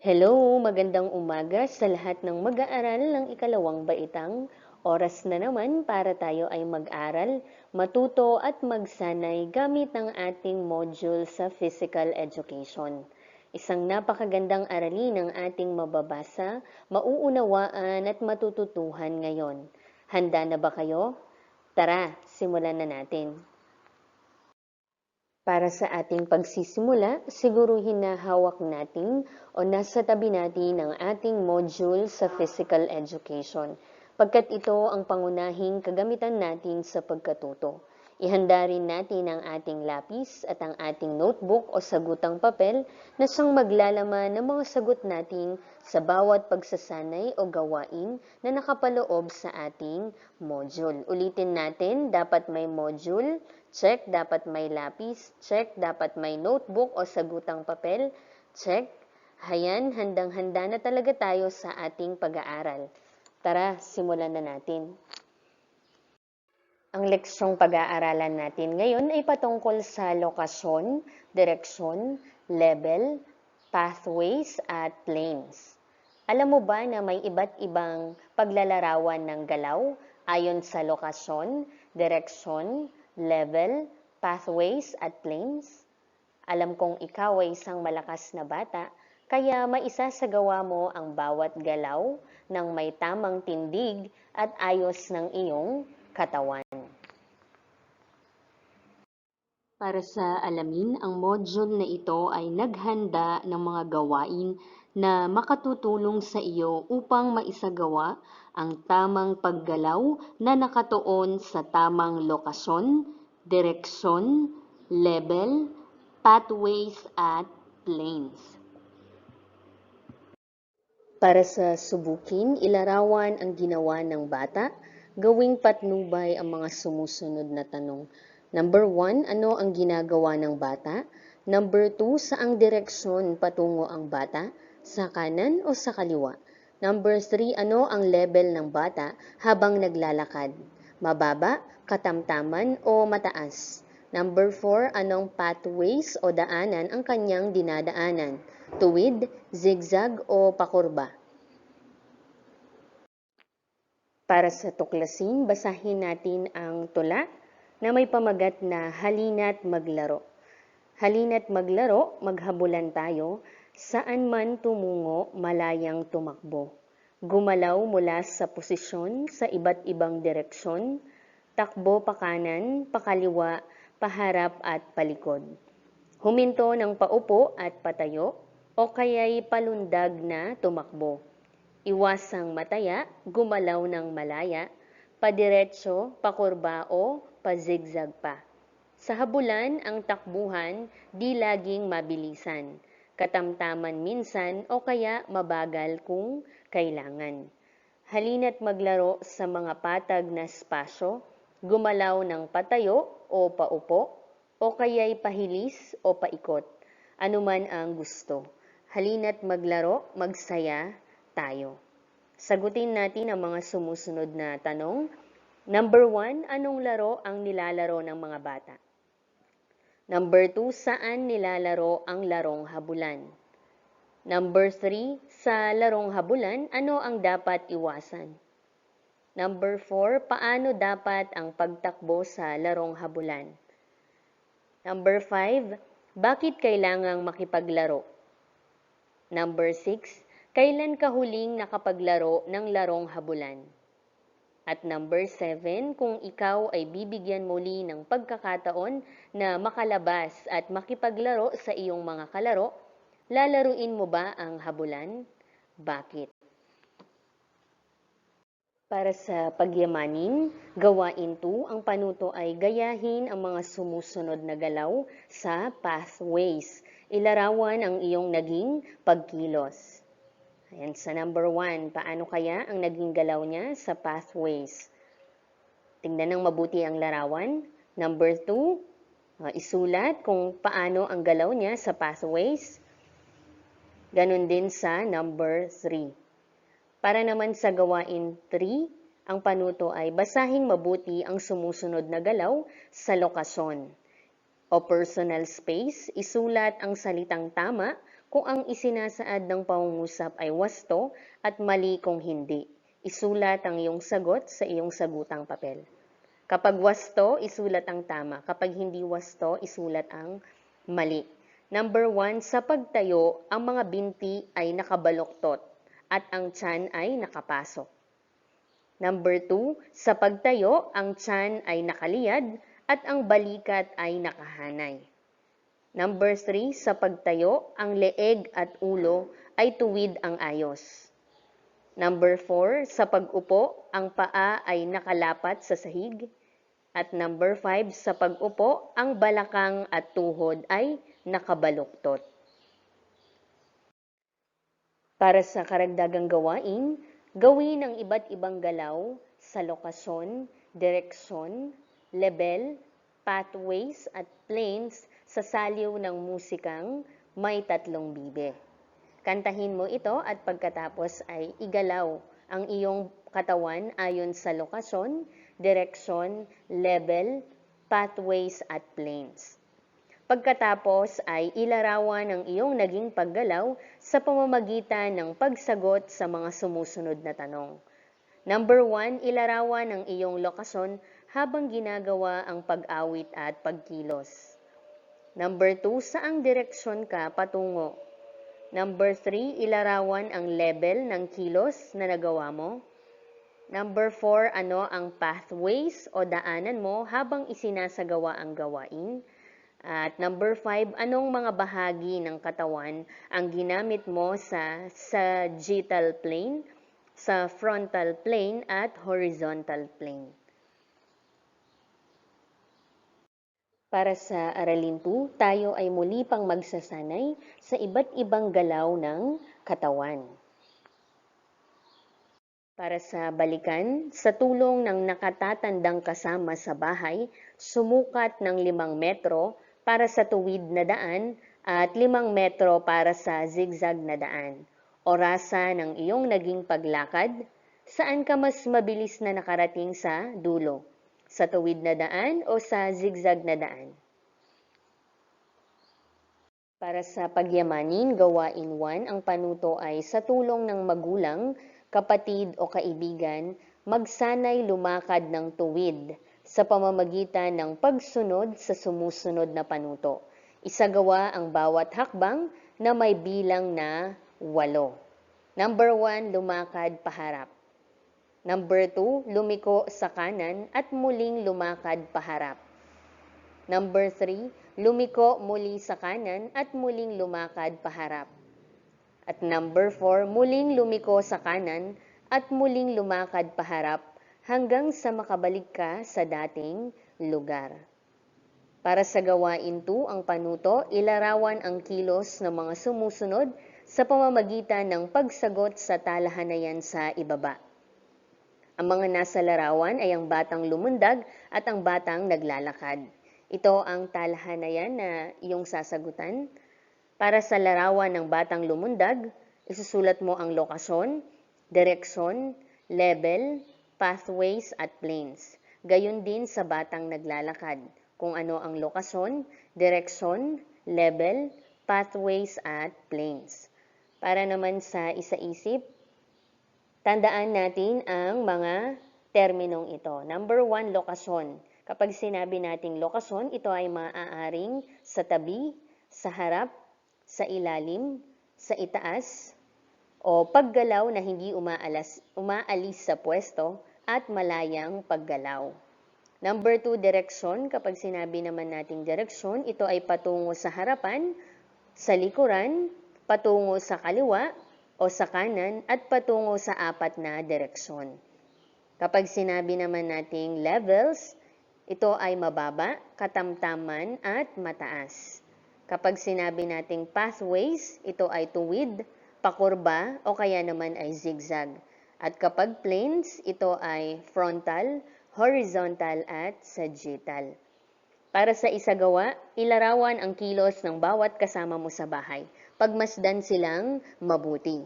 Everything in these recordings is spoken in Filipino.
Hello, magandang umaga sa lahat ng mag-aaral ng ikalawang baitang. Oras na naman para tayo ay mag-aral, matuto at magsanay gamit ang ating module sa Physical Education. Isang napakagandang aralin ang ating mababasa, mauunawaan at matututuhan ngayon. Handa na ba kayo? Tara, simulan na natin. Para sa ating pagsisimula, siguruhin na hawak natin o nasa tabi natin ang ating module sa Physical Education, pagkat ito ang pangunahing kagamitan natin sa pagkatuto. Ihanda rin natin ang ating lapis at ang ating notebook o sagutang papel na siyang maglalaman ng mga sagot natin sa bawat pagsasanay o gawain na nakapaloob sa ating module. Ulitin natin, dapat may module, check, dapat may lapis, check, dapat may notebook o sagutang papel, check. Hayan, handang-handa na talaga tayo sa ating pag-aaral. Tara, simulan na natin. Ang leksyong pag-aaralan natin ngayon ay patungkol sa lokasyon, direksyon, level, pathways at planes. Alam mo ba na may iba't ibang paglalarawan ng galaw ayon sa lokasyon, direksyon, level, pathways at planes? Alam kong ikaw ay isang malakas na bata, kaya maisasagawa mo ang bawat galaw ng may tamang tindig at ayos ng iyong katawan. Para sa alamin, ang module na ito ay naghanda ng mga gawain na makatutulong sa iyo upang maisagawa ang tamang paggalaw na nakatuon sa tamang lokasyon, direksyon, level, pathways at planes. Para sa subukin, ilarawan ang ginawa ng bata, gawing patnubay ang mga sumusunod na tanong. Number 1, ano ang ginagawa ng bata? Number 2, saang direksyon patungo ang bata? Sa kanan o sa kaliwa? Number 3, ano ang level ng bata habang naglalakad? Mababa, katamtaman o mataas? Number 4, anong pathways o daanan ang kanyang dinadaanan? Tuwid, zigzag o pakurba? Para sa tuklasin, basahin natin ang tula na may pamagat na halina't maglaro. Halina't maglaro, maghabulan tayo, saan man tumungo, malayang tumakbo. Gumalaw mula sa posisyon sa iba't ibang direksyon, takbo pakanan, pakaliwa, paharap at palikod. Huminto ng paupo at patayo, o kaya'y palundag na tumakbo. Iwasang mataya, gumalaw ng malaya, padiretso, pakurba o pazigzag pa. Sa habulan, ang takbuhan di laging mabilisan, katamtaman minsan o kaya mabagal kung kailangan. Halina't maglaro sa mga patag na espasyo, gumalaw ng patayo o paupo, o kaya'y pahilis o paikot, anuman ang gusto. Halina't maglaro, magsaya tayo. Sagutin natin ang mga sumusunod na tanong. Number 1, anong laro ang nilalaro ng mga bata? Number 2, saan nilalaro ang larong habulan? Number 3, sa larong habulan, ano ang dapat iwasan? Number 4, paano dapat ang pagtakbo sa larong habulan? Number 5, bakit kailangang makipaglaro? Number 6, kailan ka huling nakapaglaro ng larong habulan? At number 7, kung ikaw ay bibigyan muli ng pagkakataon na makalabas at makipaglaro sa iyong mga kalaro, lalaruin mo ba ang habulan? Bakit? Para sa pagyamanin, gawain 2, ang panuto ay gayahin ang mga sumusunod na galaw sa pathways. Ilarawan ang iyong naging pagkilos. Ayan, sa number 1, paano kaya ang naging galaw niya sa pathways? Tingnan ng mabuti ang larawan. Number 2, isulat kung paano ang galaw niya sa pathways. Ganon din sa number 3. Para naman sa gawain 3, ang panuto ay basahing mabuti ang sumusunod na galaw sa lokasyon o personal space. Isulat ang salitang tama kung ang isinasaad ng pangungusap ay wasto at mali kung hindi. Isulat ang iyong sagot sa iyong sagutang papel. Kapag wasto, isulat ang tama. Kapag hindi wasto, isulat ang mali. Number 1, sa pagtayo, ang mga binti ay nakabaluktot at ang tiyan ay nakapasok. Number 2, sa pagtayo, ang tiyan ay nakaliyad at ang balikat ay nakahanay. Number 3, sa pagtayo, ang leeg at ulo ay tuwid ang ayos. Number 4, sa pag-upo, ang paa ay nakalapat sa sahig. At number 5, sa pag-upo, ang balakang at tuhod ay nakabaluktot. Para sa karagdagang gawain, gawin ang iba't ibang galaw sa lokasyon, direksyon, level, pathways at planes sa saliw ng musikang may tatlong bibe. Kantahin mo ito at pagkatapos ay igalaw ang iyong katawan ayon sa lokasyon, direksyon, level, pathways at planes. Pagkatapos ay ilarawan ang iyong naging paggalaw sa pamamagitan ng pagsagot sa mga sumusunod na tanong. Number 1, ilarawan ang iyong lokasyon habang ginagawa ang pag-awit at pagkilos. Number 2, saang direksyon ka patungo? Number 3, ilarawan ang level ng kilos na nagawa mo. Number 4, ano ang pathways o daanan mo habang isinasagawa ang gawain? At number 5, anong mga bahagi ng katawan ang ginamit mo sa sagittal plane, sa frontal plane at horizontal plane? Para sa aralin 2, tayo ay muli pang magsasanay sa iba't ibang galaw ng katawan. Para sa balikan, sa tulong ng nakatatandang kasama sa bahay, sumukat ng 5 metro para sa tuwid na daan at 5 metro para sa zigzag na daan. Orasan ng iyong naging paglakad, saan ka mas mabilis na nakarating sa dulo? Sa tuwid na daan o sa zigzag na daan? Para sa pagyamanin, gawain 1, ang panuto ay sa tulong ng magulang, kapatid o kaibigan, magsanay lumakad ng tuwid sa pamamagitan ng pagsunod sa sumusunod na panuto. Isagawa ang bawat hakbang na may bilang na 8. Number 1, lumakad paharap. Number 2, lumiko sa kanan at muling lumakad paharap. Number 3, lumiko muli sa kanan at muling lumakad paharap. At number 4, muling lumiko sa kanan at muling lumakad paharap hanggang sa makabalik ka sa dating lugar. Para sa gawain 2, ang panuto, ilarawan ang kilos ng mga sumusunod sa pamamagitan ng pagsagot sa talahanayan sa ibaba. Ang mga nasa larawan ay ang batang lumundag at ang batang naglalakad. Ito ang talahanayan na iyong sasagutan. Para sa larawan ng batang lumundag, isusulat mo ang lokasyon, direksyon, level, pathways at planes. Gayon din sa batang naglalakad, kung ano ang lokasyon, direksyon, level, pathways at planes. Para naman sa isa-isip, tandaan natin ang mga terminong ito. Number 1, lokasyon. Kapag sinabi nating lokasyon, ito ay maaaring sa tabi, sa harap, sa ilalim, sa itaas, o paggalaw na hindi umaalis sa pwesto at malayang paggalaw. Number 2, direksyon. Kapag sinabi naman nating direksyon, ito ay patungo sa harapan, sa likuran, patungo sa kaliwa o sa kanan at patungo sa 4 na direksyon. Kapag sinabi naman nating levels, ito ay mababa, katamtaman at mataas. Kapag sinabi nating pathways, ito ay tuwid, pakurba o kaya naman ay zigzag. At kapag planes, ito ay frontal, horizontal at sagittal. Para sa isagawa, ilarawan ang kilos ng bawat kasama mo sa bahay. Pagmasdan silang mabuti.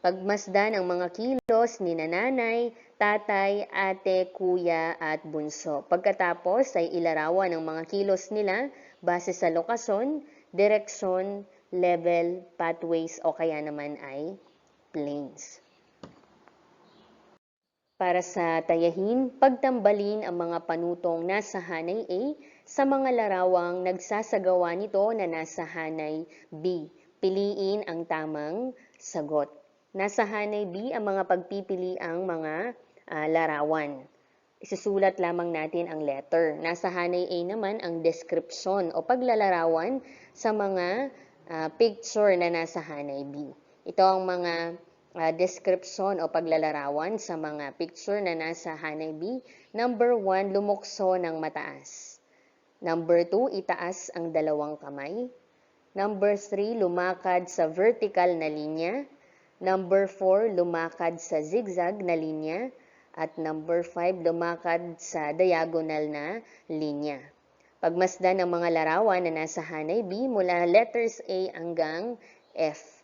Pagmasdan ang mga kilos ni nanay, tatay, ate, kuya at bunso. Pagkatapos ay ilarawan ang mga kilos nila base sa lokasyon, direksyon, level, pathways o kaya naman ay planes. Para sa tayahin, pagtambalin ang mga panutong nasa hanay A sa mga larawang nagsasagawa nito na nasa hanay B. Piliin ang tamang sagot. Nasa hanay B ang mga pagpipiliang mga larawan. Isusulat lamang natin ang letter. Nasa hanay A naman ang description o paglalarawan sa mga picture na nasa hanay B. Ito ang mga description o paglalarawan sa mga picture na nasa hanay B. Number 1, lumukso ng mataas. Number 2, itaas ang dalawang kamay. Number 3, lumakad sa vertical na linya. Number 4, lumakad sa zigzag na linya. At number 5, lumakad sa diagonal na linya. Pagmasdan ng mga larawan na nasa hanay B mula letters A hanggang F.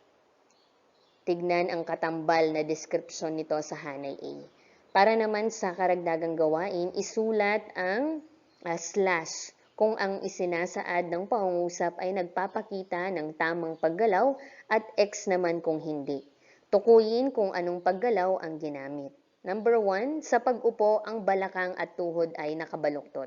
Tignan ang katambal na description nito sa hanay A. Para naman sa karagdagang gawain, isulat ang slash kung ang isinasaad ng pangungusap ay nagpapakita ng tamang paggalaw at X naman kung hindi. Tukuyin kung anong paggalaw ang ginamit. Number 1, sa pag-upo, ang balakang at tuhod ay nakabaluktot.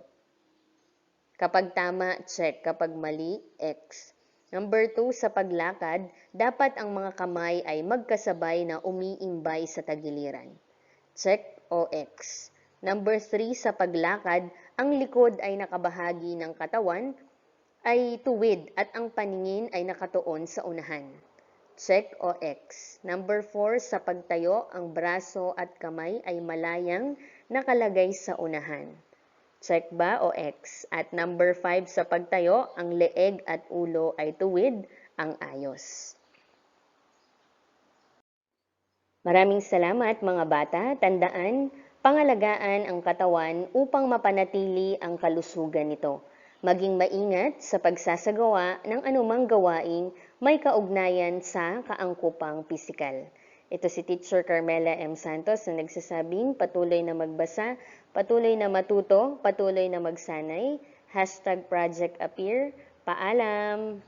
Kapag tama, check. Kapag mali, X. Number 2, sa paglakad, dapat ang mga kamay ay magkasabay na umiimbay sa tagiliran. Check o X. Number 3, sa paglakad, ang likod ay nakabahagi ng katawan ay tuwid at ang paningin ay nakatuon sa unahan. Check o X. Number 4, sa pagtayo, ang braso at kamay ay malayang nakalagay sa unahan. Check ba o X? At number 5, sa pagtayo, ang leeg at ulo ay tuwid, ang ayos. Maraming salamat mga bata. Tandaan, pangalagaan ang katawan upang mapanatili ang kalusugan nito. Maging maingat sa pagsasagawa ng anumang gawaing may kaugnayan sa kaangkupang pisikal. Ito si Teacher Carmela M. Santos na nagsasabing patuloy na magbasa, patuloy na matuto, patuloy na magsanay, #ProjectAppear. Paalam!